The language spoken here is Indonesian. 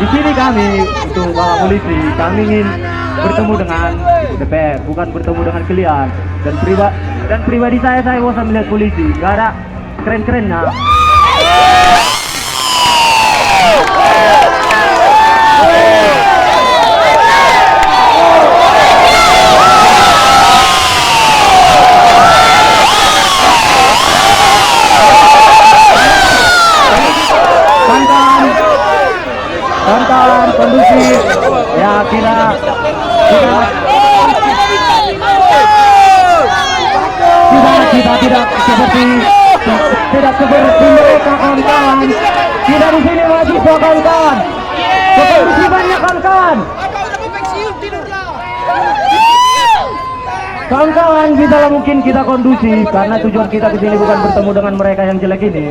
Di sini kami untuk Bapak Polisi, kami ingin bertemu dengan DPR, bukan bertemu dengan kalian. Dan pribadi saya bosan melihat polisi, gak ada keren-kerennya. Kawan-kawan kondusif, ya tidak seperti mereka kawan-kawan. Tidak di sini mahasiswa kawan-kawan. Kekondusifannya kawan-kawan. Kawan-kawan, kita mungkin kita kondusif karena tujuan kita ke sini bukan bertemu dengan mereka yang jelek ini.